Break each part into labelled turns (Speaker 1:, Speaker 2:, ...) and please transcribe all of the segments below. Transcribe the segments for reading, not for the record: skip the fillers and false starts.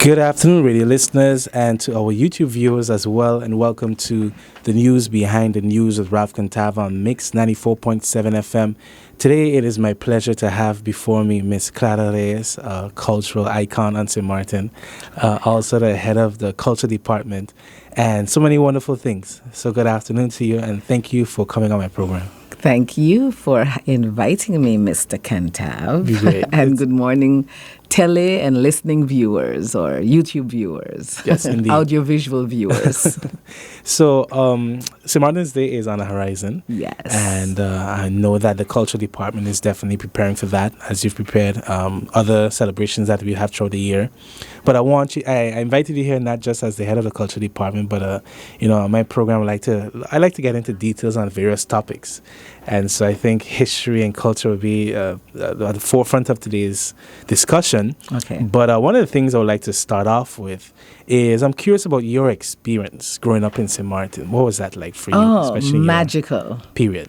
Speaker 1: Good afternoon, radio listeners, and to our YouTube viewers as well, and welcome to the news behind the news with Ralph Cantava on Mix 94.7 FM. Today, it is my pleasure to have before me Miss Clara Reyes, a cultural icon on St. Martin, also the head of the culture department, and so many wonderful things. So good afternoon to you, and thank you for coming on my program.
Speaker 2: Thank you for inviting me, Mr. Cantab. And good morning, tele and listening viewers or YouTube viewers.
Speaker 1: Yes, indeed.
Speaker 2: Audiovisual viewers.
Speaker 1: So, St. Martin's Day is on the horizon.
Speaker 2: Yes.
Speaker 1: And I know that the culture department is definitely preparing for that, as you've prepared other celebrations that we have throughout the year. But I invited you here not just as the head of the culture department, but my program I like to get into details on various topics. And so I think history and culture will be at the forefront of today's discussion.
Speaker 2: Okay.
Speaker 1: But one of the things I would like to start off with is I'm curious about your experience growing up in St. Martin. What was that like for you?
Speaker 2: Oh, magical.
Speaker 1: Period.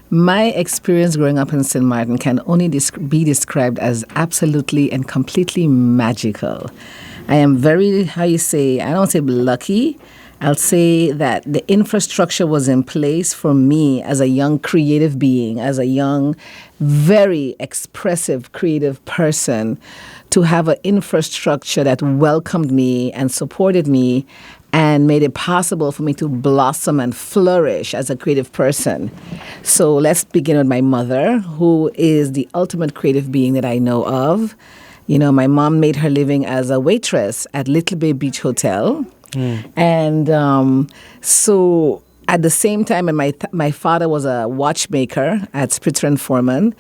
Speaker 2: My experience growing up in St. Martin can only be described as absolutely and completely magical. I am very, I don't say lucky. I'll say that the infrastructure was in place for me as a young creative being, as a young, very expressive creative person, to have an infrastructure that welcomed me and supported me and made it possible for me to blossom and flourish as a creative person. So let's begin with my mother, who is the ultimate creative being that I know of. You know, my mom made her living as a waitress at Little Bay Beach Hotel. And so at the same time, and my father was a watchmaker at Spitzer and Foreman,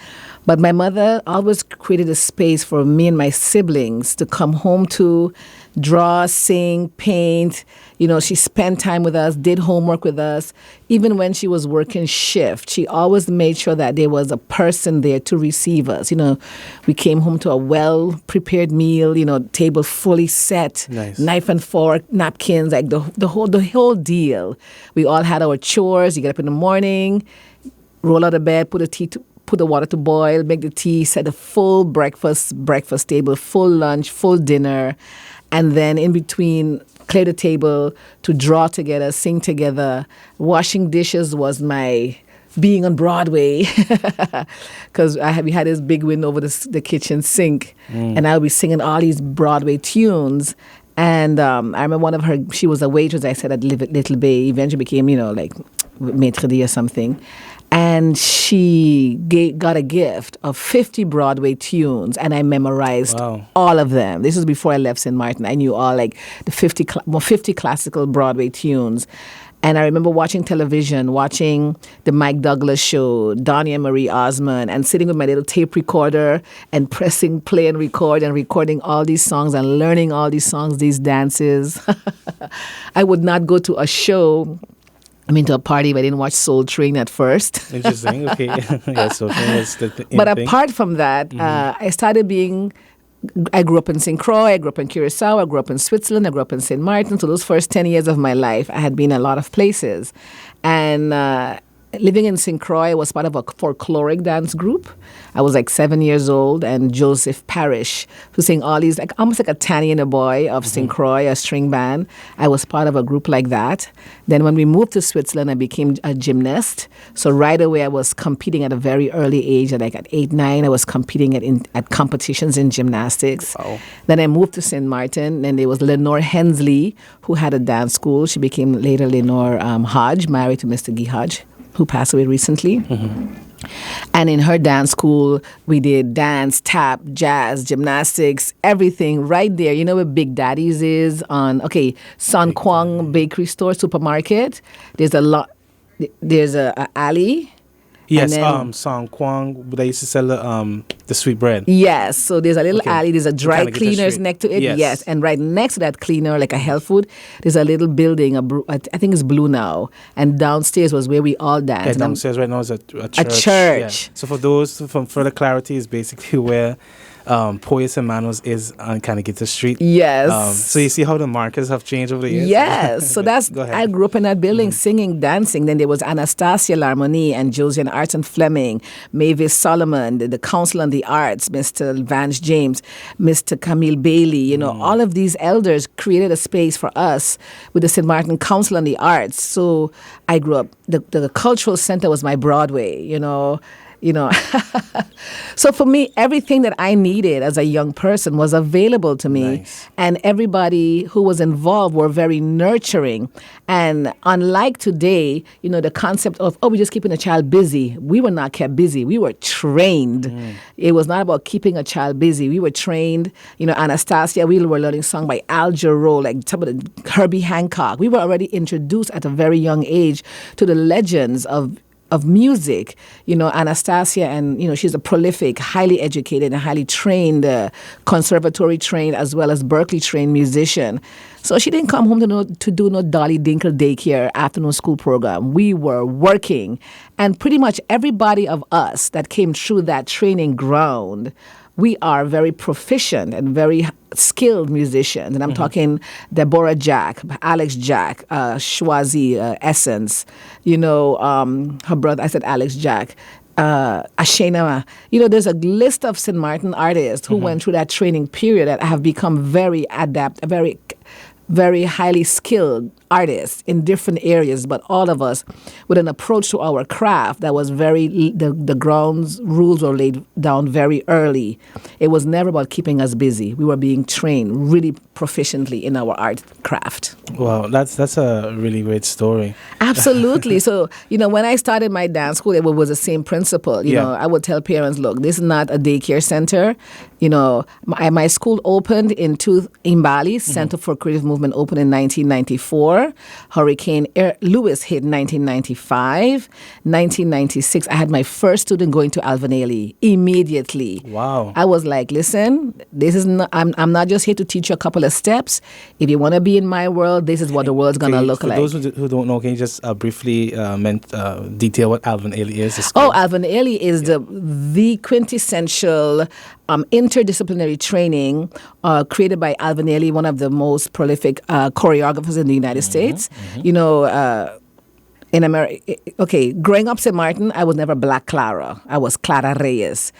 Speaker 2: but my mother always created a space for me and my siblings to come home to draw, sing, paint. You know, she spent time with us, did homework with us. Even when she was working shift, she always made sure that there was a person there to receive us. You know, we came home to a well-prepared meal, table fully set,
Speaker 1: nice.
Speaker 2: Knife and fork, napkins, like the whole deal. We all had our chores. You get up in the morning, roll out of bed, put the water to boil, make the tea, set a full breakfast table, full lunch, full dinner. And then in between, clear the table to draw together, sing together. Washing dishes was my being on Broadway because we had this big window over the kitchen sink. And I would be singing all these Broadway tunes. And I remember she was a waitress, I said, at Little Bay, eventually became, like maitre d' or something. And she got a gift of 50 Broadway tunes, and I memorized all of them. This was before I left St. Martin. I knew all the 50 classical Broadway tunes. And I remember watching television, watching the Mike Douglas show, Donnie and Marie Osmond, and sitting with my little tape recorder and pressing play and record and recording all these songs and learning all these songs, these dances. I would not go to a show. To a party if I didn't watch Soul Train at first.
Speaker 1: Interesting. Okay. Yeah, Soul Train was
Speaker 2: But apart from that, I grew up in St. Croix, I grew up in Curacao, I grew up in Switzerland, I grew up in St. Martin. So those first 10 years of my life, I had been a lot of places. And living in St. Croix, I was part of a folkloric dance group. I was like 7 years old, and Joseph Parrish, who sang all these, almost like a Tanny and a Boy of St. Croix, a string band. I was part of a group like that. Then when we moved to Switzerland, I became a gymnast. So right away, I was competing at a very early age. At 8, 9, I was competing at competitions in gymnastics.
Speaker 1: Wow.
Speaker 2: Then I moved to St. Martin, and there was Lenore Hensley, who had a dance school. She became later Lenore Hodge, married to Mr. Guy Hodge, who passed away recently. And in her dance school, we did dance, tap, jazz, gymnastics, everything right there. You know where Big Daddy's is San Kwang Bakery Store, supermarket. There's a alley.
Speaker 1: Yes, San Kwang, they used to sell the sweet bread.
Speaker 2: Yes, so there's a little alley, there's a dry cleaners next to it.
Speaker 1: Yes.
Speaker 2: And right next to that cleaner, like a health food, there's a little building, I think it's blue now, and downstairs was where we all danced.
Speaker 1: Yeah, downstairs right now is a church.
Speaker 2: A church.
Speaker 1: Yeah. So for those, from further clarity, is basically where Poyos Hermanos is on Canigita Street.
Speaker 2: Yes.
Speaker 1: So you see how the markers have changed over the years?
Speaker 2: Yes. So that's,
Speaker 1: Go ahead.
Speaker 2: I grew up in that building singing, dancing. Then there was Anastasia Larmoni and Josiane Arton Fleming, Mavis Solomon, the Council on the Arts, Mr. Vance James, Mr. Camille Bailey. You know, all of these elders created a space for us with the St. Martin Council on the Arts. So I grew up, the cultural center was my Broadway, you know. So for me, everything that I needed as a young person was available to me.
Speaker 1: Nice.
Speaker 2: And everybody who was involved were very nurturing. And unlike today, you know, the concept of, we're just keeping a child busy. We were not kept busy. We were trained. It was not about keeping a child busy. We were trained. You know, Anastasia, we were learning song by Al Jarreau, like some of the Herbie Hancock. We were already introduced at a very young age to the legends of music, you know, Anastasia, and, you know, she's a prolific, highly educated and highly trained, conservatory trained as well as Berkeley trained musician. So she didn't come home to do no Dolly Dinkle daycare afternoon school program. We were working, and pretty much everybody of us that came through that training ground, we are very proficient and very skilled musicians. And I'm talking Deborah Jack, Alex Jack, Schwazi, Essence, you know, her brother, I said Alex Jack, Ashena. You know, there's a list of St. Martin artists who went through that training period that have become very very highly skilled artists in different areas, but all of us with an approach to our craft that was the grounds rules were laid down very early. It was never about keeping us busy. We were being trained really proficiently in our art craft.
Speaker 1: Wow, that's a really great story.
Speaker 2: Absolutely. So, you know, when I started my dance school, it was the same principle. You know, I would tell parents, look, this is not a daycare center. You know, my school opened in Imbali, Center for Creative Movement opened in 1994. Hurricane Lewis hit in 1995. 1996, I had my first student going to Alvanelli immediately.
Speaker 1: Wow.
Speaker 2: I was like, listen, this is not, I'm not just here to teach you a couple of steps. If you want to be in my world, this is what the world's going to look like.
Speaker 1: For those who don't know, can you just briefly detail what Alvanelli is?
Speaker 2: Alvanelli is the quintessential interdisciplinary training created by Alvanelli, one of the most prolific choreographers in the United States. You know, in America, growing up St. Martin, I was never Black Clara. I was Clara Reyes.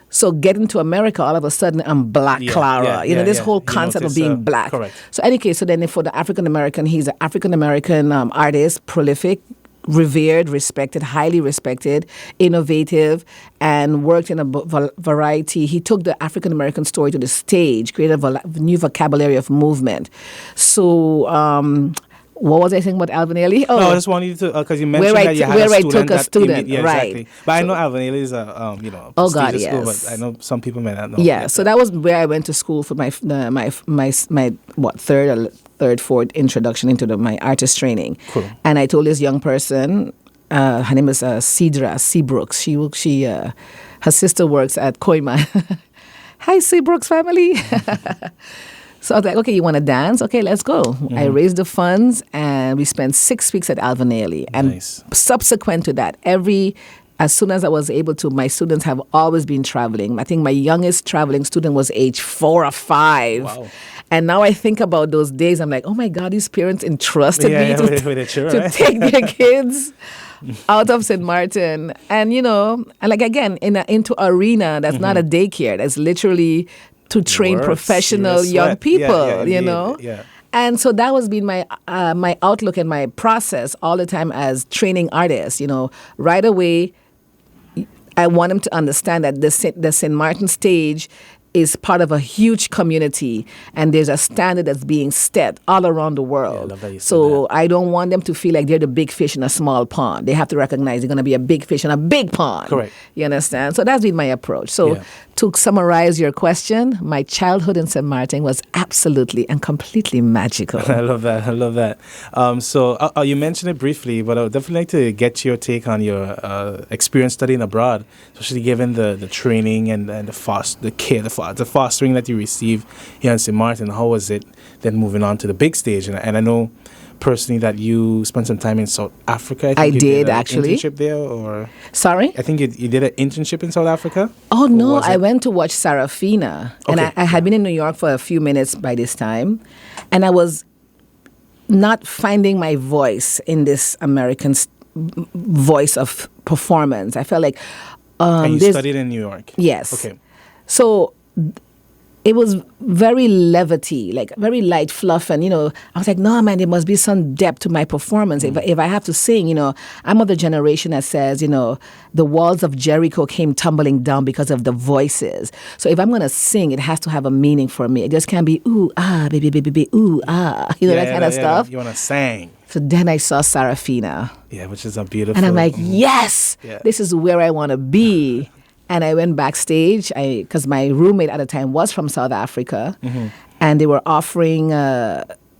Speaker 2: So getting to America, all of a sudden, I'm Black Clara. You know, this whole concept of being black.
Speaker 1: Correct.
Speaker 2: So anyway, so then for the African-American, he's an African-American artist, prolific, revered, respected, highly respected, innovative, and worked in a variety. He took the African-American story to the stage, created a new vocabulary of movement. So, what was I saying about Alvanelli?
Speaker 1: No, I just wanted to, because you mentioned that you had a student.
Speaker 2: Where I took a student, right.
Speaker 1: Exactly. But I know Alvanelli is a, prestigious school, but I know some people may not know.
Speaker 2: Yeah, so that was where I went to school for my fourth introduction into my artist training.
Speaker 1: Cool.
Speaker 2: And I told this young person, her name is Cedra Seabrooks. She her sister works at Koima. Hi, Seabrooks family. So I was like, okay, you want to dance? Okay, let's go. I raised the funds, and we spent 6 weeks at Alvanelli. And subsequent to that, as soon as I was able to, my students have always been traveling. I think my youngest traveling student was age 4 or 5.
Speaker 1: Wow.
Speaker 2: And now I think about those days, I'm like, oh my God, these parents entrusted me to take their kids out of St. Martin. And, you know, and like again, into arena, that's not a daycare. That's literally to train professional young people, you know?
Speaker 1: Yeah.
Speaker 2: And so that was been my my outlook and my process all the time as training artists. You know, right away, I want them to understand that the St. Martin stage is part of a huge community, and there's a standard that's being set all around the world. So I don't want them to feel like they're the big fish in a small pond. They have to recognize they're going to be a big fish in a big pond.
Speaker 1: Correct.
Speaker 2: You understand? So that's been my approach. So to summarize your question, my childhood in St. Martin was absolutely and completely magical.
Speaker 1: I love that. So you mentioned it briefly, but I would definitely like to get your take on your experience studying abroad, especially given the training and the fostering that you received here in St. Martin. How was it then moving on to the big stage? And I know personally that you spent some time in South Africa.
Speaker 2: I
Speaker 1: think you
Speaker 2: did,
Speaker 1: an
Speaker 2: actually.
Speaker 1: Internship there, or
Speaker 2: Sorry?
Speaker 1: I think you did an internship in South Africa.
Speaker 2: Oh,
Speaker 1: Or
Speaker 2: no,
Speaker 1: was
Speaker 2: I
Speaker 1: it-
Speaker 2: went to watch Sarafina. And
Speaker 1: Okay,
Speaker 2: I had been in New York for a few minutes by this time. And I was not finding my voice in this American voice of performance. I felt like...
Speaker 1: And you
Speaker 2: there's-
Speaker 1: studied in New York.
Speaker 2: Yes.
Speaker 1: Okay.
Speaker 2: So it was very levity, like very light fluff. And, I was like, no, man, there must be some depth to my performance. If I have to sing, I'm of the generation that says, the walls of Jericho came tumbling down because of the voices. So if I'm going to sing, it has to have a meaning for me. It just can't be, ooh, ah, baby, baby, baby, ooh, ah, that kind of stuff.
Speaker 1: You want to sing.
Speaker 2: So then I saw Sarafina.
Speaker 1: Yeah, which is a beautiful.
Speaker 2: And I'm like, yes,
Speaker 1: Yeah.
Speaker 2: this is where I want to be. And I went backstage because my roommate at the time was from South Africa. And they were offering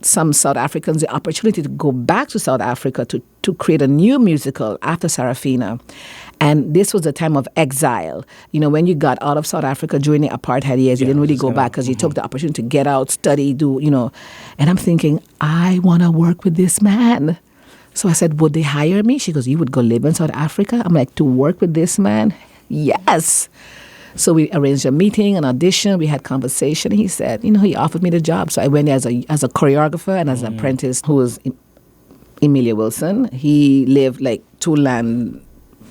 Speaker 2: some South Africans the opportunity to go back to South Africa to create a new musical after Sarafina. And this was the time of exile. When you got out of South Africa during the apartheid years, you didn't really go back because you took the opportunity to get out, study, And I'm thinking, I want to work with this man. So I said, would they hire me? She goes, you would go live in South Africa? I'm like, to work with this man? Yes. So we arranged a meeting, an audition. We had conversation. He said, he offered me the job. So I went there as a choreographer and as an apprentice who was Emilia Wilson. He lived like 2 land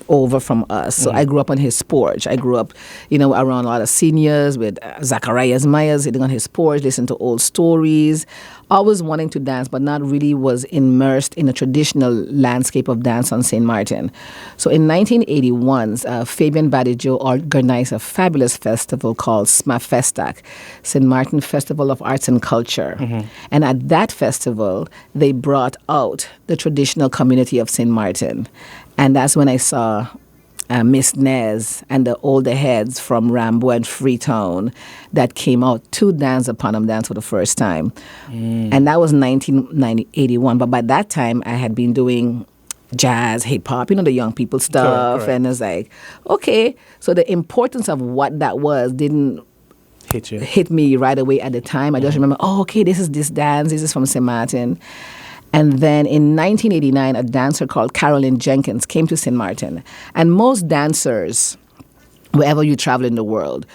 Speaker 2: over from us. So I grew up on his porch. I grew up, around a lot of seniors with Zacharias Myers sitting on his porch, listening to old stories, always wanting to dance, but not really was immersed in a traditional landscape of dance on St. Martin. So in 1981, Fabian Badijo organized a fabulous festival called SMAFestac, St. Martin Festival of Arts and Culture. And at that festival, they brought out the traditional community of St. Martin. And that's when I saw Miss Nez and the older heads from Rambo and Freetown that came out to dance the Ponum dance for the first time. And that was 1981. But by that time, I had been doing jazz, hip-hop, the young people stuff.
Speaker 1: Correct.
Speaker 2: And it's like, okay. So the importance of what that was didn't hit me right away at the time. I just remember, okay, this is this dance. This is from St. Martin. And then in 1989, a dancer called Carolyn Jenkins came to St. Martin. And most dancers, wherever you travel in the world,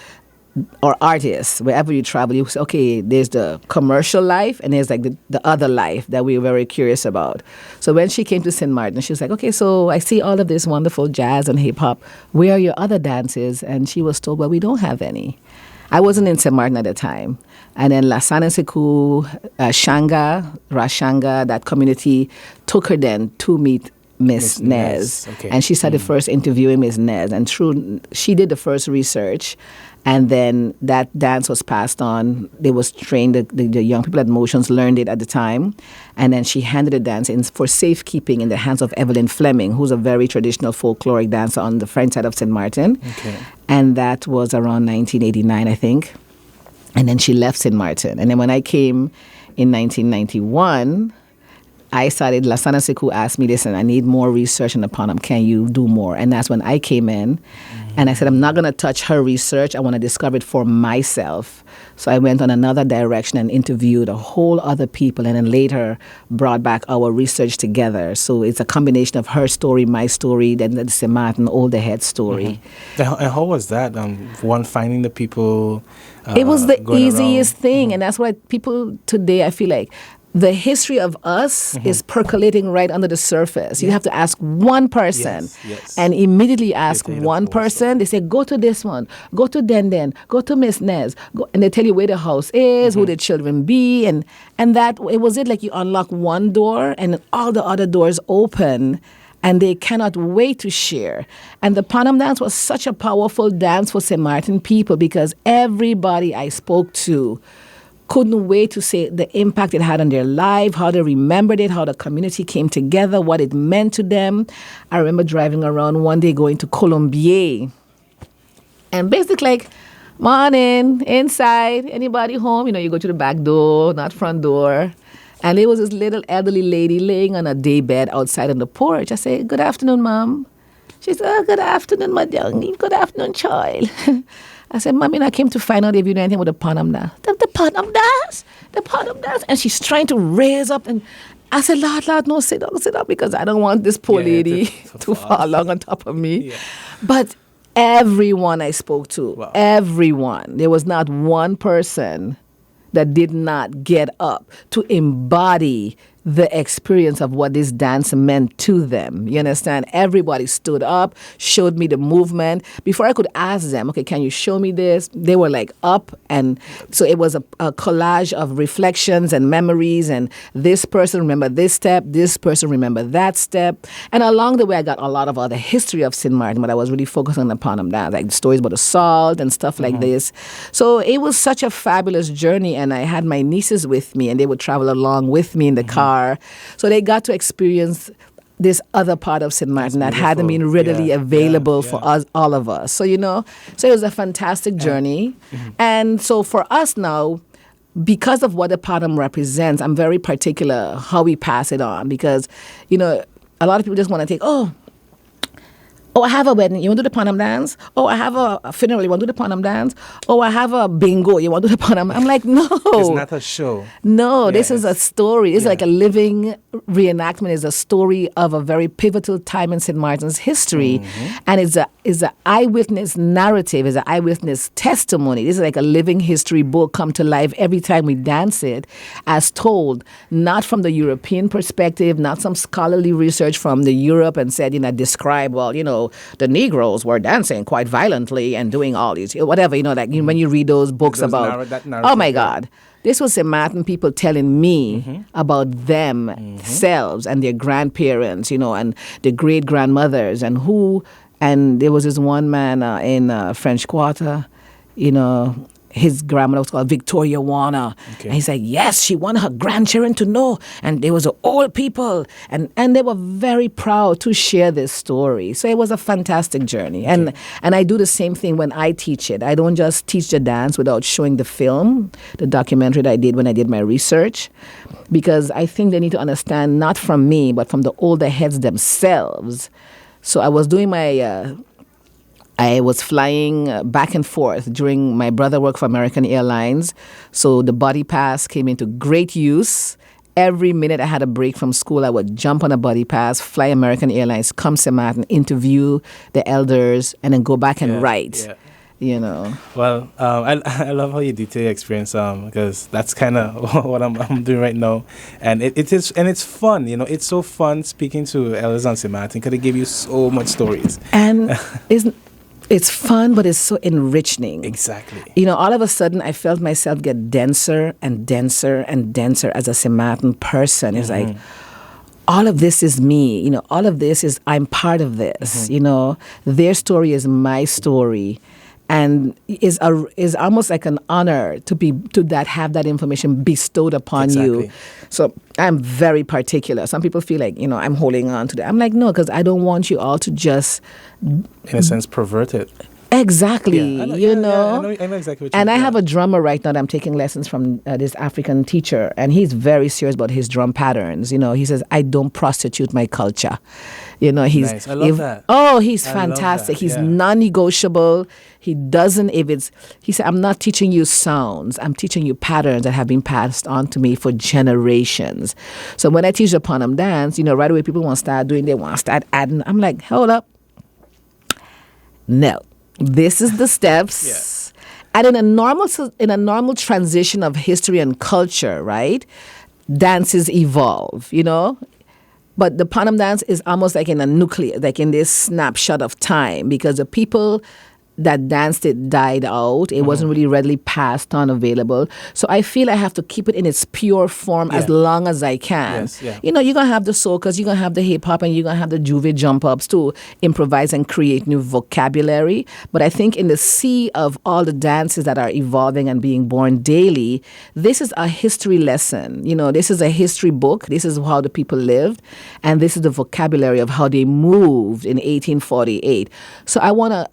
Speaker 2: or artists, wherever you travel, you say, okay, there's the commercial life and there's like the other life that we're very curious about. So when she came to St. Martin, she was like, okay, so I see all of this wonderful jazz and hip-hop. Where are your other dances? And she was told, well, we don't have any. I wasn't in St. Martin at the time. And then Lasana Sekou, Rashanga, that community took her then to meet Miss Nez.
Speaker 1: Okay.
Speaker 2: And she started first interviewing Miss Nez. And she did the first research. And then that dance was passed on. They was trained, the young people at Motions learned it at the time. And then she handed the dance in for safekeeping in the hands of Evelyn Fleming, who's a very traditional folkloric dancer on the French side of St. Martin.
Speaker 1: Okay.
Speaker 2: And that was around 1989, I think. And then she left St. Martin. And then when I came in 1991, I started, Lasana Sekou asked me, listen, I need more research on the Ponum. Can you do more? And that's when I came in. And I said, I'm not going to touch her research. I want to discover it for myself. So I went on another direction and interviewed a whole other people and then later brought back our research together. So it's a combination of her story, my story, then the St. Martin older head story.
Speaker 1: And how was that? One, finding the people.
Speaker 2: It was the
Speaker 1: going
Speaker 2: easiest
Speaker 1: around?
Speaker 2: thing. And that's why people today, I feel like, the history of us is percolating right under the surface. You have to ask one person and immediately ask
Speaker 1: tell you
Speaker 2: one
Speaker 1: the whole
Speaker 2: person. They say, go to this one, go to Den, go to Miss Nez. And they tell you where the house is, who the children be. And that, it was it like you unlock one door and all the other doors open and they cannot wait to share. And the Ponum dance was such a powerful dance for St. Martin people because everybody I spoke to couldn't wait to say the impact it had on their life, how they remembered it, how the community came together, what it meant to them. I remember driving around one day going to Colombier. And basically like, morning, inside, anybody home? You go to the back door, not front door. And there was this little elderly lady laying on a day bed outside on the porch. I say, good afternoon, Mom. She said, oh, good afternoon, my young. Good afternoon, child. I said, Mommy, I came to find out if you know anything with the Ponum dance. The Ponum dance? The Ponum dance? And she's trying to raise up. And I said, Lord, no, sit down, because I don't want this poor lady to fall along on top of me. Yeah. But everyone I spoke to, everyone, there was not one person that did not get up to embody the experience of what this dance meant to them. You understand? Everybody stood up, showed me the movement. Before I could ask them, okay, can you show me this? They were like up. And so it was a collage of reflections and memories. And this person remember this step, this person remember that step. And along the way, I got a lot of other history of St. Martin, but I was really focused on the Ponum dance, like stories about the salt and stuff like this. So it was such a fabulous journey. And I had my nieces with me, and they would travel along with me in the car. So they got to experience this other part of St. Martin that hadn't been readily available for us, all of us. So, so it was a fantastic journey. And so for us now, because of what the Ponum represents, I'm very particular how we pass it on, because, a lot of people just want to take, oh, I have a wedding, you want to do the Ponum dance? Oh, I have a funeral, you want to do the Ponum dance? Oh, I have a bingo, you want to do the Ponum? I'm like, no.
Speaker 1: It's not a show.
Speaker 2: No, this is a story. It's like a living reenactment. It's a story of a very pivotal time in St. Martin's history. And it's an eyewitness narrative, it's an eyewitness testimony. This is like a living history book come to life every time we dance it, as told, not from the European perspective, not some scholarly research from the Europe and said, describe, the Negroes were dancing quite violently and doing all these, whatever, when you read those books about, oh my God, this was St. Martin people telling me about themselves and their grandparents, and their great-grandmothers and there was this one man in French Quarter, his grandmother was called Victoria Warner. And he's like, yes, she wanted her grandchildren to know. And there was old people. And they were very proud to share this story. So it was a fantastic journey. And I do the same thing when I teach it. I don't just teach the dance without showing the film, the documentary that I did when I did my research. Because I think they need to understand, not from me, but from the older heads themselves. So I was doing I was flying back and forth during my brother worked for American Airlines. So the body pass came into great use. Every minute I had a break from school, I would jump on a body pass, fly American Airlines, come to Martin, interview the elders, and then go back and write.
Speaker 1: Well, I love how you detail your experience, because that's kind of what I'm doing right now, and it's fun. It's so fun speaking to elders on St. Martin because they give you so much stories.
Speaker 2: And it's fun, but it's so enriching.
Speaker 1: Exactly.
Speaker 2: All of a sudden, I felt myself get denser and denser and denser as a St. Martin person. It's like, all of this is me. All of this is, I'm part of this. Their story is my story. And is almost like an honor to have that information bestowed upon you. So I'm very particular. Some people feel like, I'm holding on to that. I'm like, no, because I don't want you all to just,
Speaker 1: in a sense, pervert it.
Speaker 2: Exactly,
Speaker 1: I know exactly what you
Speaker 2: And I have a drummer right now that I'm taking lessons from this African teacher, and he's very serious about his drum patterns. He says, I don't prostitute my culture. He's
Speaker 1: nice. I love that.
Speaker 2: Oh, he's fantastic. He's non-negotiable. He doesn't, he said, I'm not teaching you sounds. I'm teaching you patterns that have been passed on to me for generations. So when I teach the Ponum dance, right away people want to start adding. I'm like, hold up. No. This is the steps. And in a normal transition of history and culture, right? Dances evolve, But the Ponum dance is almost like in a nucleus, like in this snapshot of time, because the people that danced it died out. It wasn't really readily passed on, available. So I feel I have to keep it in its pure form as long as I can. You're going to have the soca's, you're going to have the hip-hop, and you're going to have the juve jump-ups to improvise and create new vocabulary. But I think in the sea of all the dances that are evolving and being born daily, this is a history lesson. This is a history book. This is how the people lived. And this is the vocabulary of how they moved in 1848. So I want to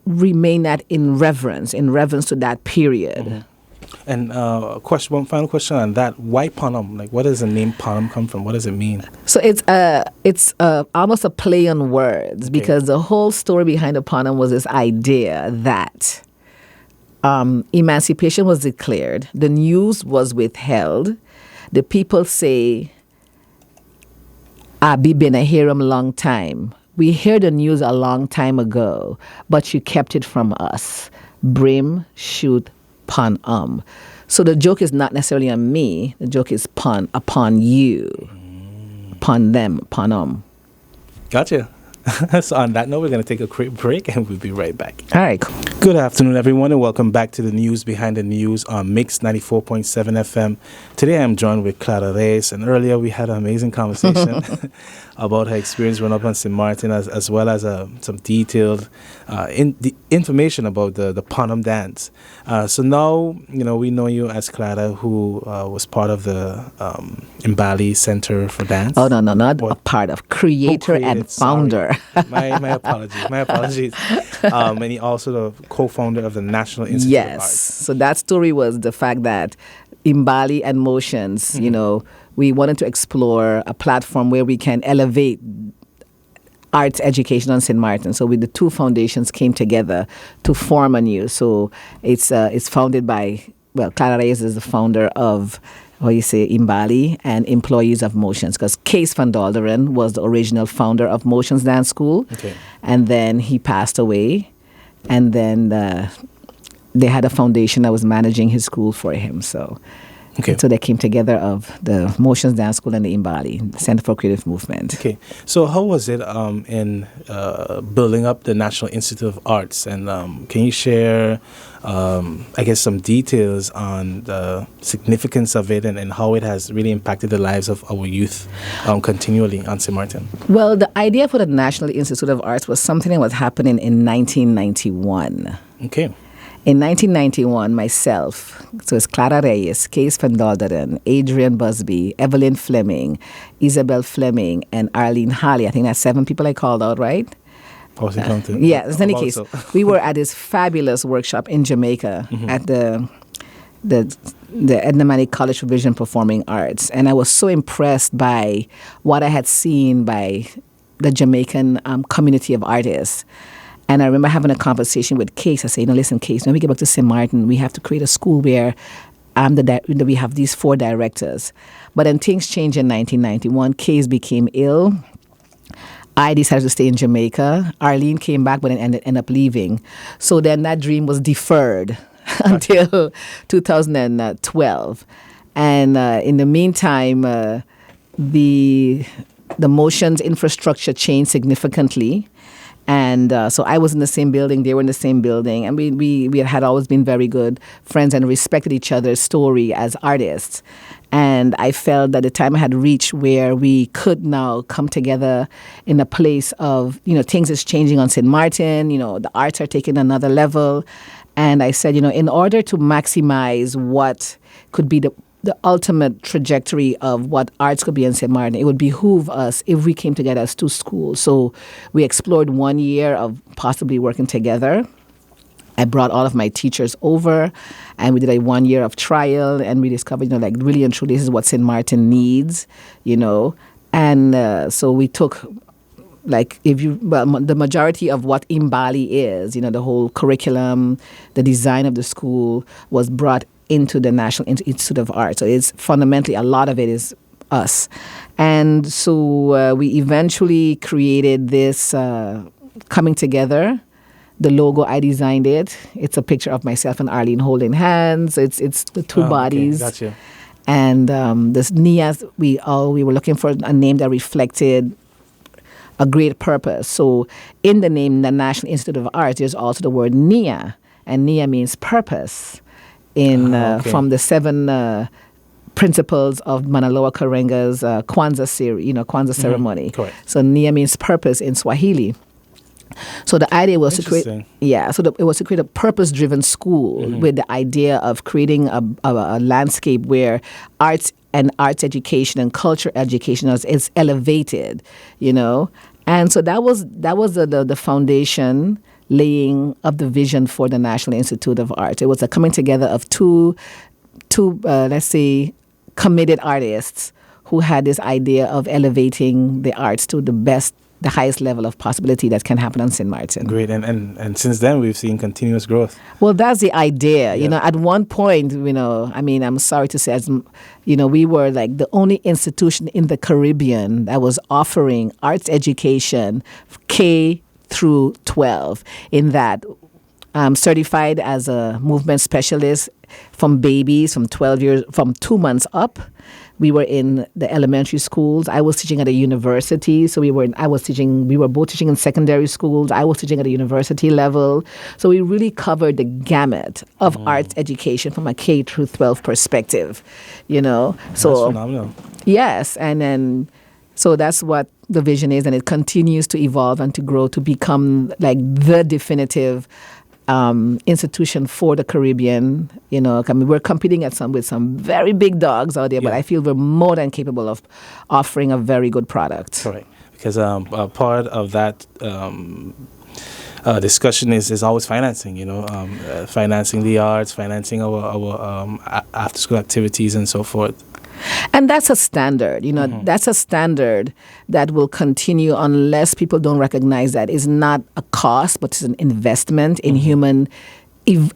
Speaker 2: remain that in reverence to that period.
Speaker 1: And one final question on that: why Ponum? Like, what does the name Ponum come from? What does it mean?
Speaker 2: So it's almost a play on words, because the whole story behind the Ponum was this idea that emancipation was declared, the news was withheld. The people say We been a hear 'em long time. We heard the news a long time ago, but you kept it from us. Brim, shoot, Ponum. So the joke is not necessarily on me. The joke is upon you, upon them, Ponum.
Speaker 1: Gotcha. So on that note, we're going to take a quick break and we'll be right back.
Speaker 2: All right, cool.
Speaker 1: Good afternoon, everyone, and welcome back to the News Behind the News on Mix 94.7 FM. Today I'm joined with Clara Reyes, and earlier we had an amazing conversation about her experience growing up on St. Martin, as well as some detailed information about the Ponum dance. So now, we know you as Clara, who was part of the Mbali Center for Dance.
Speaker 2: Oh, no, not a part of, creator and founder.
Speaker 1: My apologies. And he also the co-founder of the National Institute of Arts.
Speaker 2: Yes. So that story was the fact that Mbali and Motions, we wanted to explore a platform where we can elevate arts education on St. Martin. So the two foundations came together to form a new. So it's founded by, Clara Reyes is the founder of Mbali and Employees of Motions, because Kees van Dalderen was the original founder of Motions Dance School.
Speaker 1: Okay.
Speaker 2: And then he passed away. And then they had a foundation that was managing his school for him. So they came together of the Motions Dance School and the Mbali, the Center for Creative Movement.
Speaker 1: Okay. So how was it in building up the National Institute of Arts? And can you share, some details on the significance of it and how it has really impacted the lives of our youth continually on St. Martin?
Speaker 2: Well, the idea for the National Institute of Arts was something that was happening in 1991.
Speaker 1: Okay.
Speaker 2: In 1991, myself, so it's Clara Reyes, Kees van Dalderen, Adrian Busby, Evelyn Fleming, Isabel Fleming, and Arlene Halley. I think that's 7 people I called out, right? Yeah, in any case, we were at this fabulous workshop in Jamaica at the Edna Manning College for Visual and Performing Arts. And I was so impressed by what I had seen by the Jamaican community of artists. And I remember having a conversation with Kees. I said, listen, Kees, when we get back to St. Martin, we have to create a school where we have these 4 directors. But then things changed in 1991. Kees became ill. I decided to stay in Jamaica. Arlene came back, but then ended up leaving. So then that dream was deferred until 2012. And in the meantime, the Motions infrastructure changed significantly. And so I was in the same building, they were in the same building, and we had always been very good friends and respected each other's story as artists. And I felt that the time had reached where we could now come together in a place of, things is changing on St. Martin, the arts are taking another level. And I said, in order to maximize what could be the ultimate trajectory of what arts could be in St. Martin, it would behoove us if we came together as 2 schools. So we explored 1 year of possibly working together. I brought all of my teachers over, and we did a 1 year of trial, and we discovered, really and truly, this is what St. Martin needs, And so we took, the majority of what Mbali is, the whole curriculum, the design of the school was brought into the National Institute of Arts. So it's fundamentally, a lot of it is us. And so we eventually created this coming together. The logo, I designed it. It's a picture of myself and Arlene holding hands. It's the 2 bodies.
Speaker 1: Okay, gotcha.
Speaker 2: And this NIA, we were looking for a name that reflected a great purpose. So in the name, the National Institute of Arts, there's also the word NIA. And NIA means purpose. From the 7 principles of Manaloa Karenga's Kwanzaa series, Kwanzaa ceremony.
Speaker 1: Correct.
Speaker 2: So Nia means purpose in Swahili. So the idea was to create, it was to create a purpose-driven school with the idea of creating a landscape where arts and arts education and culture education is elevated, And so that was the foundation laying of the vision for the National Institute of Arts. It was a coming together of two let's say, committed artists who had this idea of elevating the arts to the best the highest level of possibility that can happen on St. Martin.
Speaker 1: Great. And since then, we've seen continuous growth.
Speaker 2: Well, that's the idea.
Speaker 1: Yeah.
Speaker 2: At one point, I'm sorry to say, as we were like the only institution in the Caribbean that was offering arts education K through 12, in that I'm certified as a movement specialist from babies from 2 months up. We were in the elementary schools. I was teaching at a university. So we were both teaching in secondary schools. I was teaching at a university level. So we really covered the gamut of arts education from a K through 12 perspective, So
Speaker 1: That's phenomenal.
Speaker 2: Yes. And then, so that's what the vision is. And it continues to evolve and to grow to become like the definitive institution for the Caribbean. We're competing with some very big dogs out there, but I feel we're more than capable of offering a very good product.
Speaker 1: Correct. Because part of that discussion is always financing, financing the arts, financing our after-school activities and so forth.
Speaker 2: And that's a standard, that's a standard that will continue unless people don't recognize that it's not a cost, but it's an investment in human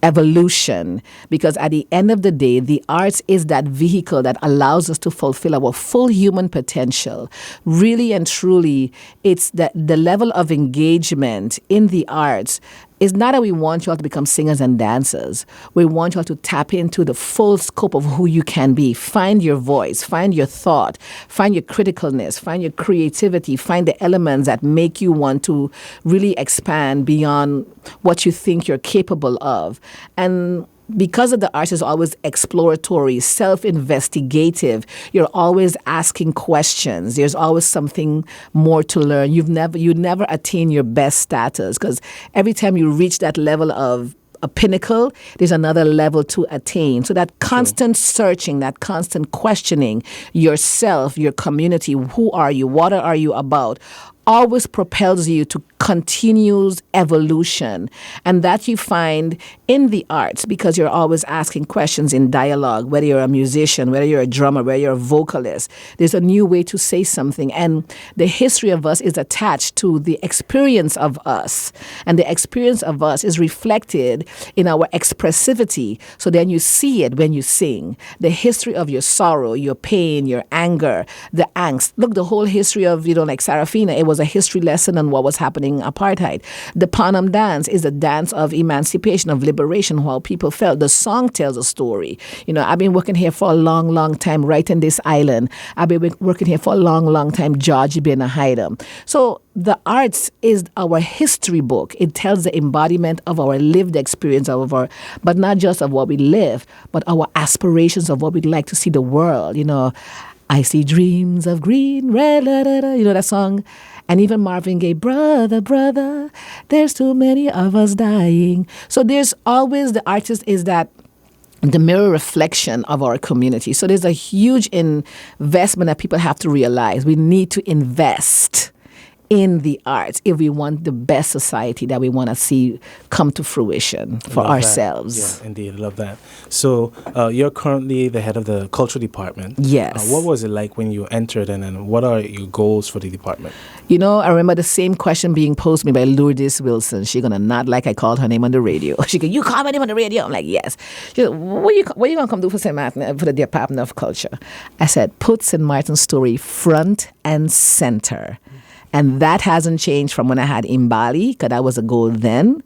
Speaker 2: evolution. Because at the end of the day, the arts is that vehicle that allows us to fulfill our full human potential. Really and truly, it's that the level of engagement in the arts is not that we want you all to become singers and dancers. We want you all to tap into the full scope of who you can be. Find your voice, find your thought, find your criticalness, find your creativity, find the elements that make you want to really expand beyond what you think you're capable of. And because of the arts is always exploratory, self-investigative, you're always asking questions. There's always something more to learn. You never attain your best status, because every time you reach that level of a pinnacle, there's another level to attain. So that constant searching, that constant questioning yourself, your community, who are you, what are you about, always propels you to continuous evolution. And that you find in the arts, because you're always asking questions in dialogue, whether you're a musician, whether you're a drummer, whether you're a vocalist. There's a new way to say something. And the history of us is attached to the experience of us. And the experience of us is reflected in our expressivity. So then you see it when you sing. The history of your sorrow, your pain, your anger, the angst. Look, the whole history of, like Sarafina, it was a history lesson on what was happening in apartheid. The Ponum dance is a dance of emancipation, of liberation, how people felt. The song tells a story. I've been working here for a long, long time, right in this island. I've been working here for a long, long time, Georgie being a hider. So the arts is our history book. It tells the embodiment of our lived experience, but not just of what we live, but our aspirations of what we'd like to see the world. I see dreams of green, red, that song. And even Marvin Gaye, brother, brother, there's too many of us dying. So there's always, the artist is that the mirror reflection of our community. So there's a huge investment that people have to realize. We need to invest in the arts if we want the best society that we want to see come to fruition for ourselves.
Speaker 1: Yeah, indeed. I love that. So you're currently the head of the cultural department.
Speaker 2: Yes.
Speaker 1: What was it like when you entered, and what are your goals for the department?
Speaker 2: I remember the same question being posed to me by Lourdes Wilson. She's going to nod like I called her name on the radio. She goes, you call my name on the radio? I'm like, yes. She goes, what are you going to come do for St. Martin, for the Department of Culture? I said, put St. Martin's story front and center. And that hasn't changed from when I had Imbali, because that was a goal then.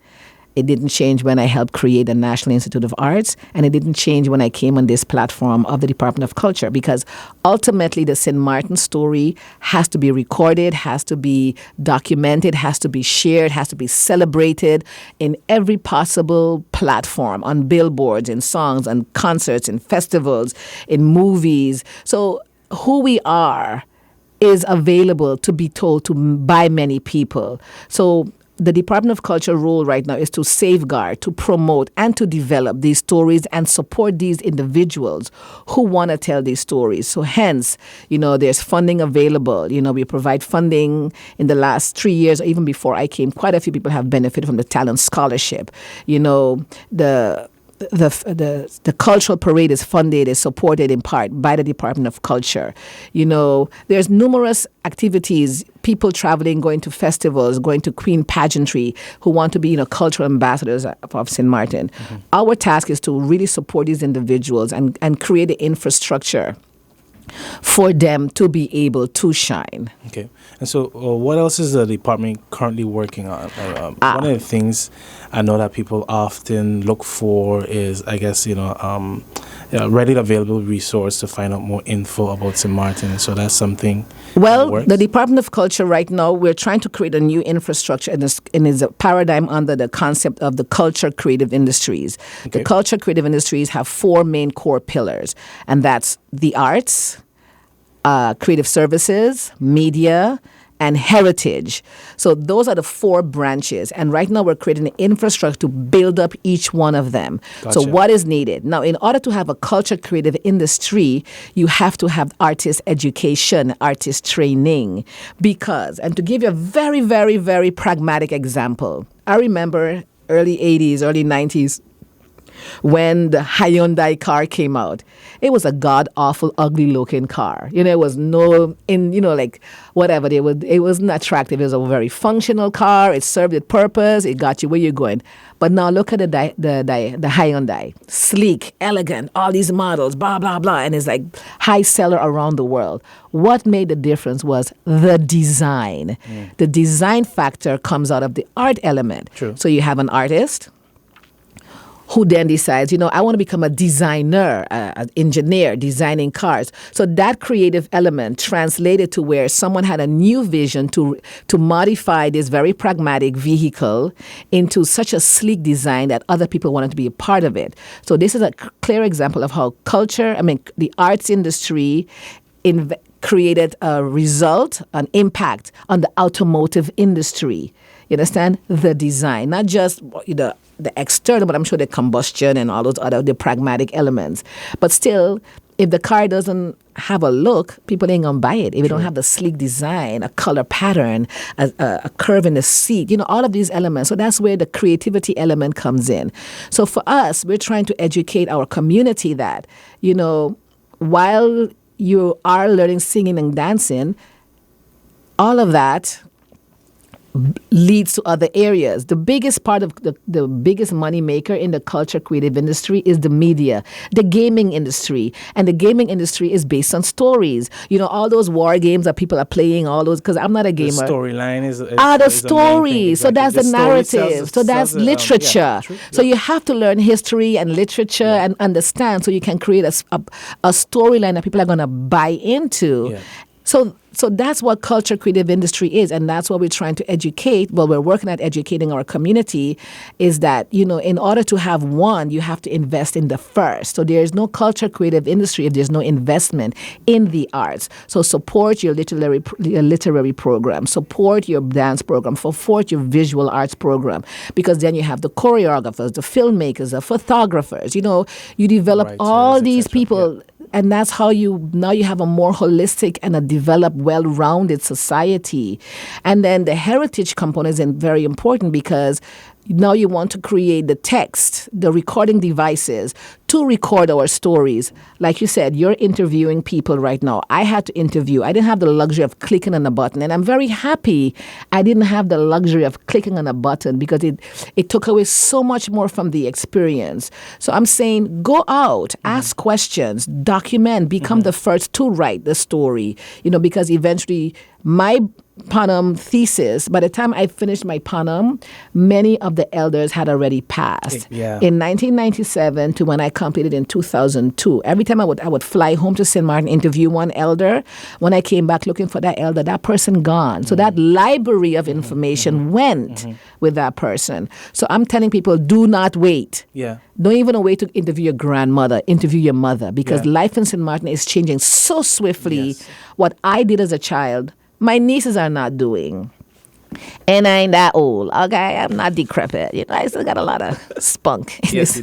Speaker 2: It didn't change when I helped create the National Institute of Arts, and it didn't change when I came on this platform of the Department of Culture, because ultimately the St. Martin story has to be recorded, has to be documented, has to be shared, has to be celebrated in every possible platform, on billboards, in songs, and concerts, in festivals, in movies. So who we are is available to be told by many people. So the Department of Culture role right now is to safeguard, to promote, and to develop these stories and support these individuals who want to tell these stories. So hence, there's funding available. We provide funding in the last 3 years, or even before I came. Quite a few people have benefited from the Talent Scholarship. the cultural parade is funded, is supported in part by the Department of Culture. There's numerous activities, people traveling, going to festivals, going to Queen pageantry, who want to be, cultural ambassadors of St. Martin. Mm-hmm. Our task is to really support these individuals and create the infrastructure for them to be able to shine.
Speaker 1: Okay. And so what else is the department currently working on? One of the things I know that people often look for is, I guess, readily available resource to find out more info about St. Martin. So that's something.
Speaker 2: Well, the Department of Culture right now, we're trying to create a new infrastructure and is a paradigm under the concept of the culture creative industries. Okay. The culture creative industries have 4 main core pillars, and that's the arts, creative services, media, and heritage. So those are the 4 branches. And right now we're creating an infrastructure to build up each one of them. Gotcha. So what is needed? Now, in order to have a culture creative industry, you have to have artist education, artist training. And to give you a very, very, very pragmatic example, I remember early 80s, early 90s, when the Hyundai car came out. It was a god-awful, ugly-looking car. It was whatever. It wasn't attractive. It was a very functional car. It served its purpose. It got you where you're going. But now look at the Hyundai. Sleek, elegant, all these models, blah, blah, blah. And it's like high seller around the world. What made the difference was the design. Mm. The design factor comes out of the art element.
Speaker 1: True.
Speaker 2: So you have an artist who then decides, I want to become a designer, an engineer, designing cars. So that creative element translated to where someone had a new vision to modify this very pragmatic vehicle into such a sleek design that other people wanted to be a part of it. So this is a clear example of how the arts industry created a result, an impact on the automotive industry. You understand? The design, not just the external, but I'm sure the combustion and all those the pragmatic elements. But still, if the car doesn't have a look, people ain't going to buy it. If it don't have the sleek design, a color pattern, a curve in the seat, all of these elements. So that's where the creativity element comes in. So for us, we're trying to educate our community that, while you are learning singing and dancing, all of that leads to other areas. The biggest part of the biggest money maker in the culture creative industry is the media, the gaming industry. And the gaming industry is based on stories. All those war games that people are playing, all those, because I'm not a gamer.
Speaker 1: The storyline is
Speaker 2: the story. Exactly. So that's the narrative. So that's literature. So you have to learn history and literature and understand so you can create a storyline that people are going to buy into. Yeah. So that's what culture creative industry is, and that's what we're trying to educate. Well, we're working at educating our community is that, in order to have one, you have to invest in the first. So there's no culture creative industry if there's no investment in the arts. So support your literary program, support your dance program, support your visual arts program, because then you have the choreographers, the filmmakers, the photographers. You develop all these people. Yeah. And that's how now you have a more holistic and a developed, well-rounded society. And then the heritage component is very important because now you want to create the text, the recording devices to record our stories. Like you said, you're interviewing people right now. I had to interview. I didn't have the luxury of clicking on a button. And I'm very happy I didn't have the luxury of clicking on a button because it took away so much more from the experience. So I'm saying go out, ask questions, document, become the first to write the story, because eventually my Ponum thesis, by the time I finished my Ponum, many of the elders had already passed.
Speaker 1: Yeah.
Speaker 2: In 1997 to when I completed in 2002, every time I would fly home to St. Martin, interview one elder. When I came back looking for that elder, that person gone. So that library of information went with that person. So I'm telling people, do not wait.
Speaker 1: Yeah.
Speaker 2: Don't even wait to interview your grandmother. Interview your mother, because life in St. Martin is changing so swiftly.
Speaker 1: Yes.
Speaker 2: What I did as a child, my nieces are not doing. And I ain't that old, okay? I'm not decrepit. I still got a lot of spunk.
Speaker 1: Yes, you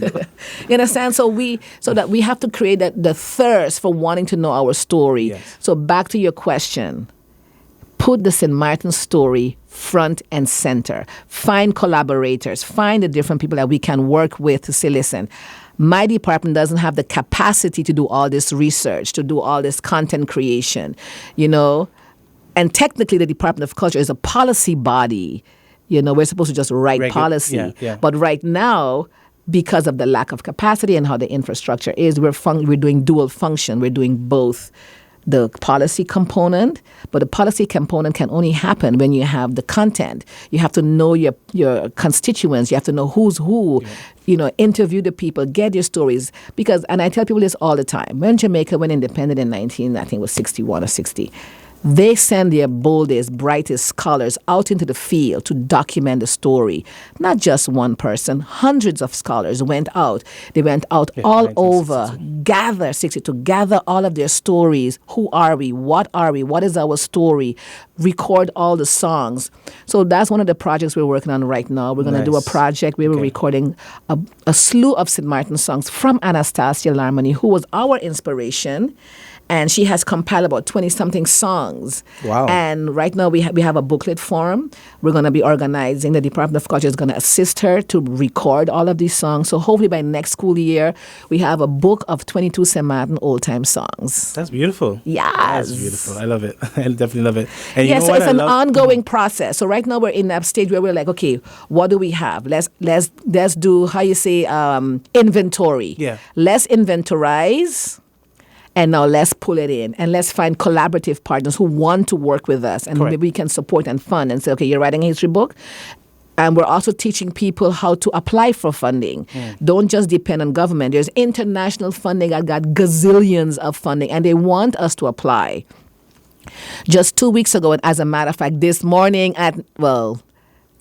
Speaker 2: You understand? So that we have to create the thirst for wanting to know our story.
Speaker 1: Yes.
Speaker 2: So back to your question. Put the St. Martin story front and center. Find collaborators. Find the different people that we can work with to say, listen, My department doesn't have the capacity to do all this research, to do all this content creation, you know. And technically, the Department of Culture is a policy body. You know, we're supposed to just write policy.
Speaker 1: Yeah, yeah.
Speaker 2: But right now, because of the lack of capacity and how the infrastructure is, we're doing dual function. We're doing both the policy component, but the policy component can only happen when you have the content. You have to know your constituents. You have to know who's who. Yeah. You know, interview the people, get your stories. Because, and I tell people this all the time, when Jamaica went independent in I think it was 61 or 60, they send their boldest, brightest scholars out into the field to document the story. Not just one person. Hundreds of scholars went out. They went out all over, to gather all of their stories. Who are we? What are we? What is our story? Record all the songs. So that's one of the projects we're working on right now. We're going to do a project where we're recording a slew of St. Martin songs from Anastasia Larmony, who was our inspiration. And she has compiled about 20-something songs. Wow. And right now we have a booklet forum. We're going to be organizing. The Department of Culture is going to assist her to record all of these songs. So hopefully by next school year, we have a book of 22 St. Martin old-time songs.
Speaker 1: That's beautiful.
Speaker 2: Yes.
Speaker 1: That's beautiful. I love it. I definitely love it. And
Speaker 2: yes, so it's an ongoing process. So right now we're in that stage where we're like, okay, what do we have? Let's do, inventory.
Speaker 1: Yeah.
Speaker 2: Let's inventorize. And now let's pull it in and let's find collaborative partners who want to work with us and maybe we can support and fund and say, okay, you're writing a history book. And we're also teaching people how to apply for funding. Don't just depend on government. There's international funding. I've got gazillions of funding and they want us to apply. Just 2 weeks ago, and as a matter of fact, this morning at,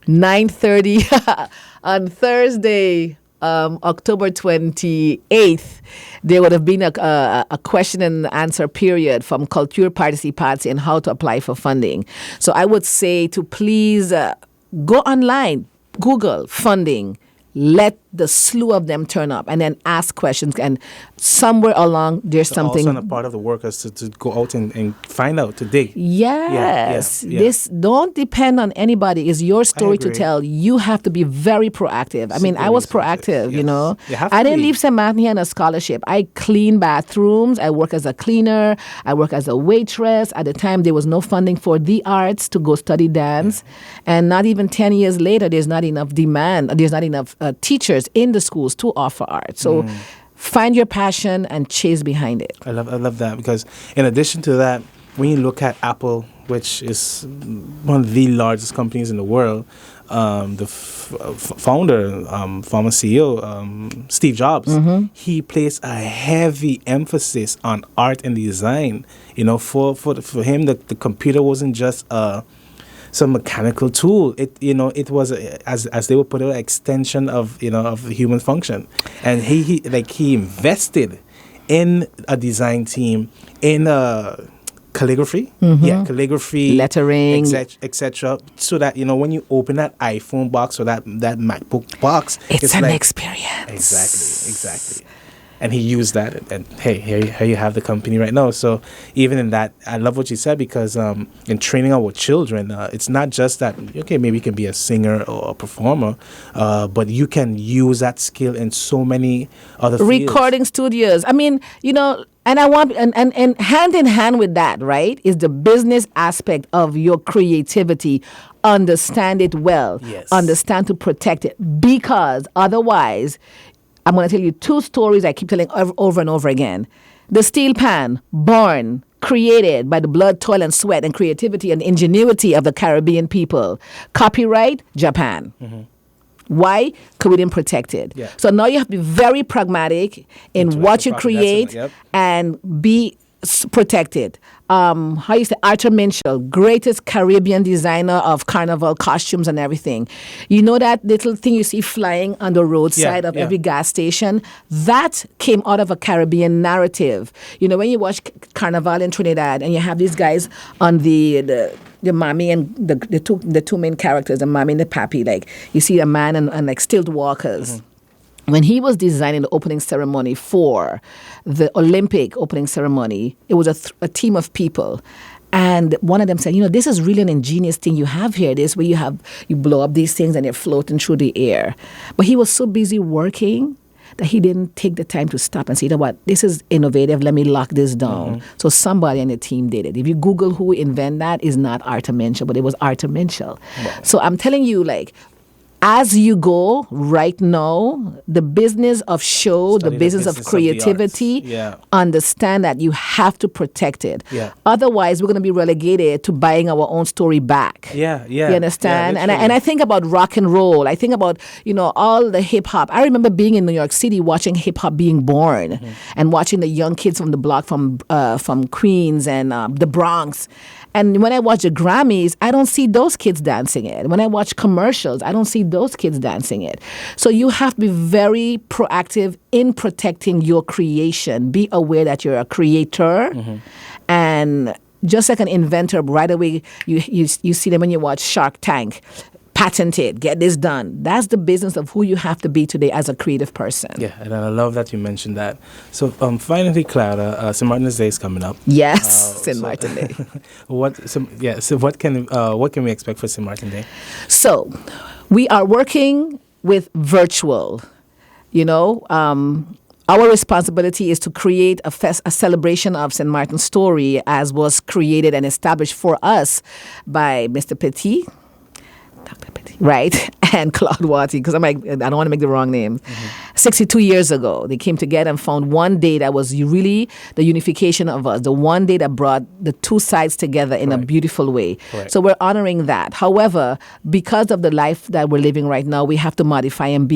Speaker 2: 9:30 on Thursday, October 28th, there would have been a question and answer period from Culture Participatie and how to apply for funding. So I would say to please go online, Google funding, let the slew of them turn up and then ask questions. And somewhere along, there's something.
Speaker 1: Also, a part of the work is to go out and find out, to dig.
Speaker 2: Yes. Yeah. This don't depend on anybody. It's your story to tell. You have to be very proactive. I mean, I was proactive, you know. I didn't leave St. Martin here on a scholarship. I clean bathrooms. I work as a cleaner. I work as a waitress. At the time, there was no funding for the arts to go study dance. Yeah. And not even 10 years later, there's not enough demand. There's not enough teachers in the schools to offer art. So find your passion and chase behind it.
Speaker 1: I love that, because in addition to that, when you look at Apple, which is one of the largest companies in the world, the founder, former CEO, Steve Jobs, he placed a heavy emphasis on art and design. You know, for him, the computer wasn't just some mechanical tool. It was as they would put it, an extension of human function, and he invested in a design team, in calligraphy, calligraphy,
Speaker 2: lettering,
Speaker 1: etc. So that when you open that iPhone box or that MacBook box,
Speaker 2: it's an experience.
Speaker 1: Exactly. And he used that, and hey, here you have the company right now. So even in that, I love what you said, because in training our children, it's not just that, okay, maybe you can be a singer or a performer, but you can use that skill in so many other fields.
Speaker 2: Recording studios. I mean, and I want, and hand in hand with that, right, is the business aspect of your creativity. Understand it well.
Speaker 1: Yes.
Speaker 2: Understand to protect it, because otherwise, I'm going to tell you two stories I keep telling over and over again. The steel pan, born, created by the blood, toil, and sweat and creativity and ingenuity of the Caribbean people. Copyright, Japan. Why? Because we didn't protect it. Yeah. So now you have to be very pragmatic in what you create and be protected. Arthur Minshall, greatest Caribbean designer of carnival costumes and everything. You know that little thing you see flying on the roadside of every gas station? That came out of a Caribbean narrative. When you watch Carnival in Trinidad and you have these guys on the mommy and the two main characters, the mommy and the pappy, like you see a man and like stilt walkers. When he was designing the opening ceremony for the Olympic opening ceremony, it was a team of people. And one of them said, this is really an ingenious thing you have here. This where you blow up these things and they're floating through the air. But he was so busy working that he didn't take the time to stop and say, you know what, this is innovative, let me lock this down. So somebody on the team did it. If you Google who invented that, is not Arthur Minshall, but it was Arthur Minshall.
Speaker 1: Wow.
Speaker 2: So I'm telling you, like, as you go right now, the business of show,
Speaker 1: Study
Speaker 2: the business of
Speaker 1: the
Speaker 2: creativity,
Speaker 1: arts. Yeah.
Speaker 2: understand that you have to protect it.
Speaker 1: Yeah.
Speaker 2: Otherwise, we're going to be relegated to buying our own story back.
Speaker 1: Yeah, yeah.
Speaker 2: You understand?
Speaker 1: Yeah,
Speaker 2: and I think about rock and roll. I think about, all the hip hop. I remember being in New York City watching hip hop being born and watching the young kids from the block from Queens and the Bronx. And when I watch the Grammys, I don't see those kids dancing it. When I watch commercials, I don't see those kids dancing it. So you have to be very proactive in protecting your creation. Be aware that you're a creator. And just like an inventor, right away, you see them when you watch Shark Tank. Patent it, get this done. That's the business of who you have to be today as a creative person.
Speaker 1: Yeah, and I love that you mentioned that. So finally, Clara, St. Martin's Day is coming up.
Speaker 2: Yes, St. Martin Day.
Speaker 1: So what can we expect for St. Martin Day?
Speaker 2: So we are working with virtual. Our responsibility is to create a celebration of St. Martin's story as was created and established for us by Mr. Petit. Dr. Petit. Right? And Claude Watty, because I don't want to make the wrong name. 62 years ago, they came together and found one day that was really the unification of us, the one day that brought the two sides together in a beautiful way.
Speaker 1: Right.
Speaker 2: So we're honoring that. However, because of the life that we're living right now, we have to modify and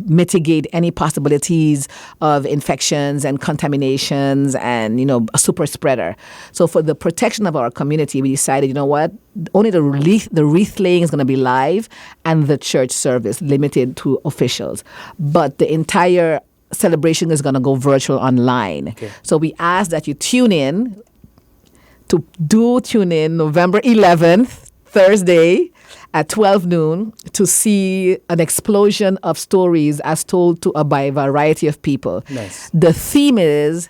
Speaker 2: mitigate any possibilities of infections and contaminations and, a super spreader. So for the protection of our community, we decided, you know what, only the wreath laying is going to be live and the church service limited to officials. But the entire celebration is going to go virtual online.
Speaker 1: Okay.
Speaker 2: So we ask that you tune in November 11th, Thursday at 12 noon to see an explosion of stories as told by a variety of people.
Speaker 1: Nice.
Speaker 2: The theme is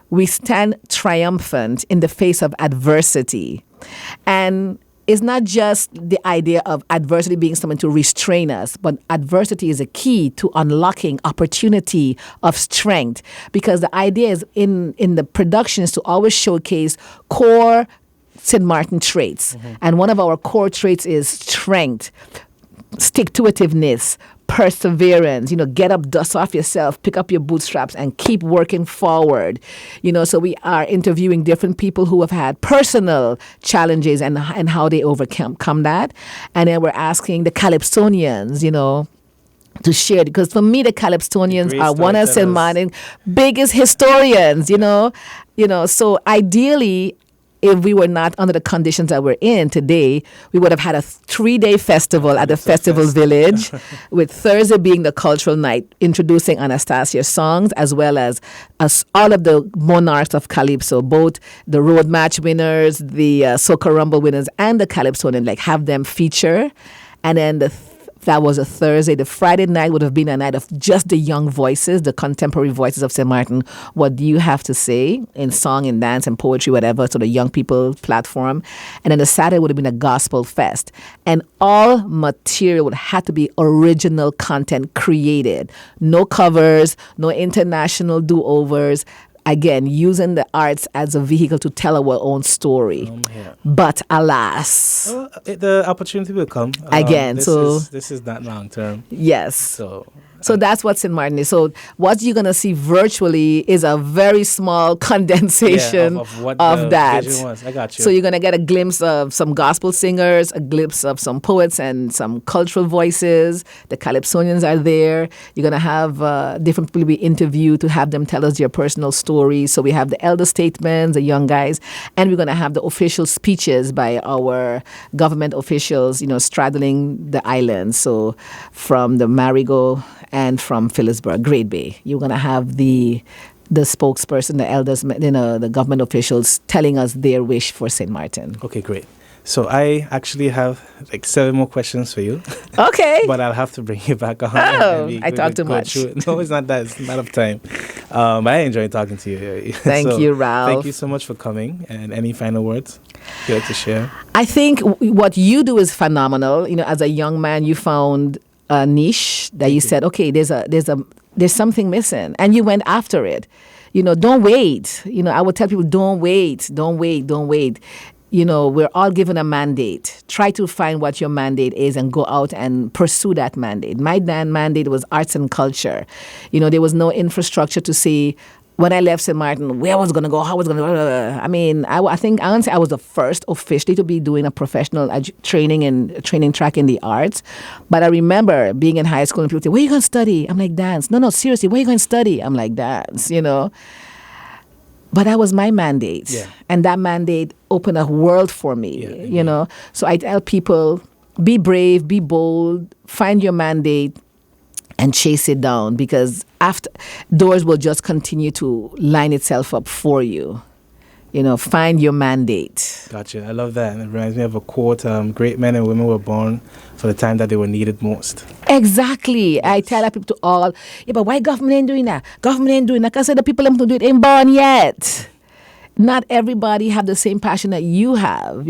Speaker 2: we stand triumphant in the face of adversity. And it's not just the idea of adversity being something to restrain us, but adversity is a key to unlocking opportunity of strength. Because the idea is in the productions to always showcase core St. Martin traits. And one of our core traits is strength, stick-to-itiveness, perseverance, get up, dust off yourself, pick up your bootstraps and keep working forward. So we are interviewing different people who have had personal challenges and how they overcome that. And then we're asking the Calypsonians, to share, because for me, the Calypsonians are one of St. Martin's biggest historians, So ideally, if we were not under the conditions that we're in today, we would have had a 3-day festival at the Festival Village, with Thursday being the cultural night, introducing Anastasia's songs, as well as all of the monarchs of Calypso, both the road match winners, the Soca Rumble winners, and the Calypsonian, have them feature. And then that was a Thursday. The Friday night would have been a night of just the young voices, the contemporary voices of St. Martin. What do you have to say in song and dance and poetry, whatever, so the young people platform. And then the Saturday would have been a gospel fest. And all material would have to be original content created. No covers, no international do-overs. Again, using the arts as a vehicle to tell our own story. But alas.
Speaker 1: The opportunity will come.
Speaker 2: Again,
Speaker 1: this is not long term.
Speaker 2: Yes. So that's what St. Martin is. So what you're going to see virtually is a very small condensation
Speaker 1: of what
Speaker 2: of that.
Speaker 1: Vision was. I got you.
Speaker 2: So you're going to get a glimpse of some gospel singers, a glimpse of some poets and some cultural voices. The Calypsonians are there. You're going to have different people we interview to have them tell us their personal stories. So we have the elder statements, the young guys, and we're going to have the official speeches by our government officials, straddling the island. So from the Marigot and from Phillipsburg, Great Bay. You're going to have the spokesperson, the elders, the government officials telling us their wish for St. Martin.
Speaker 1: Okay, great. So I actually have 7 more questions for you.
Speaker 2: Okay.
Speaker 1: But I'll have to bring you back on.
Speaker 2: I talk too much.
Speaker 1: No, it's not that. It's not enough time. But I enjoyed talking to you.
Speaker 2: Thank you, Ralph.
Speaker 1: Thank you so much for coming. And any final words you'd like to share?
Speaker 2: I think what you do is phenomenal. As a young man, you found a niche that you said, okay, there's a there's something missing, and you went after it. Don't wait. I would tell people, don't wait. We're all given a mandate. Try to find what your mandate is and go out and pursue that mandate. My mandate was arts and culture. There was no infrastructure to say, when I left St. Martin, where I was going to go, how I was going to go. I mean, I think honestly, I was the first officially to be doing a professional training track in the arts. But I remember being in high school and people say, where are you going to study? I'm like, dance. No, seriously, where are you going to study? I'm like, dance, But that was my mandate.
Speaker 1: Yeah.
Speaker 2: And that mandate opened a world for me, So I tell people, be brave, be bold, find your mandate, and chase it down, because after doors will just continue to line itself up for you. Find your mandate.
Speaker 1: Gotcha. I love that. And it reminds me of a quote, great men and women were born for the time that they were needed most.
Speaker 2: Exactly. Yes. I tell that people to all, but why government ain't doing that? Government ain't doing that because the people who do it ain't born yet. Not everybody have the same passion that you have.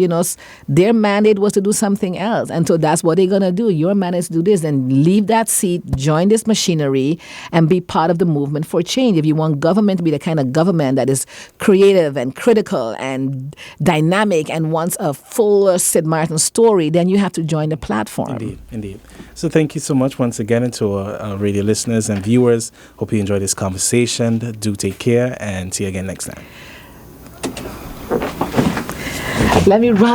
Speaker 2: Their mandate was to do something else. And so that's what they're going to do. Your mandate is to do this. Then leave that seat, join this machinery, and be part of the movement for change. If you want government to be the kind of government that is creative and critical and dynamic and wants a full St. Martin story, then you have to join the platform.
Speaker 1: Indeed. So thank you so much once again to our radio listeners and viewers. Hope you enjoyed this conversation. Do take care and see you again next time.
Speaker 2: Let me run.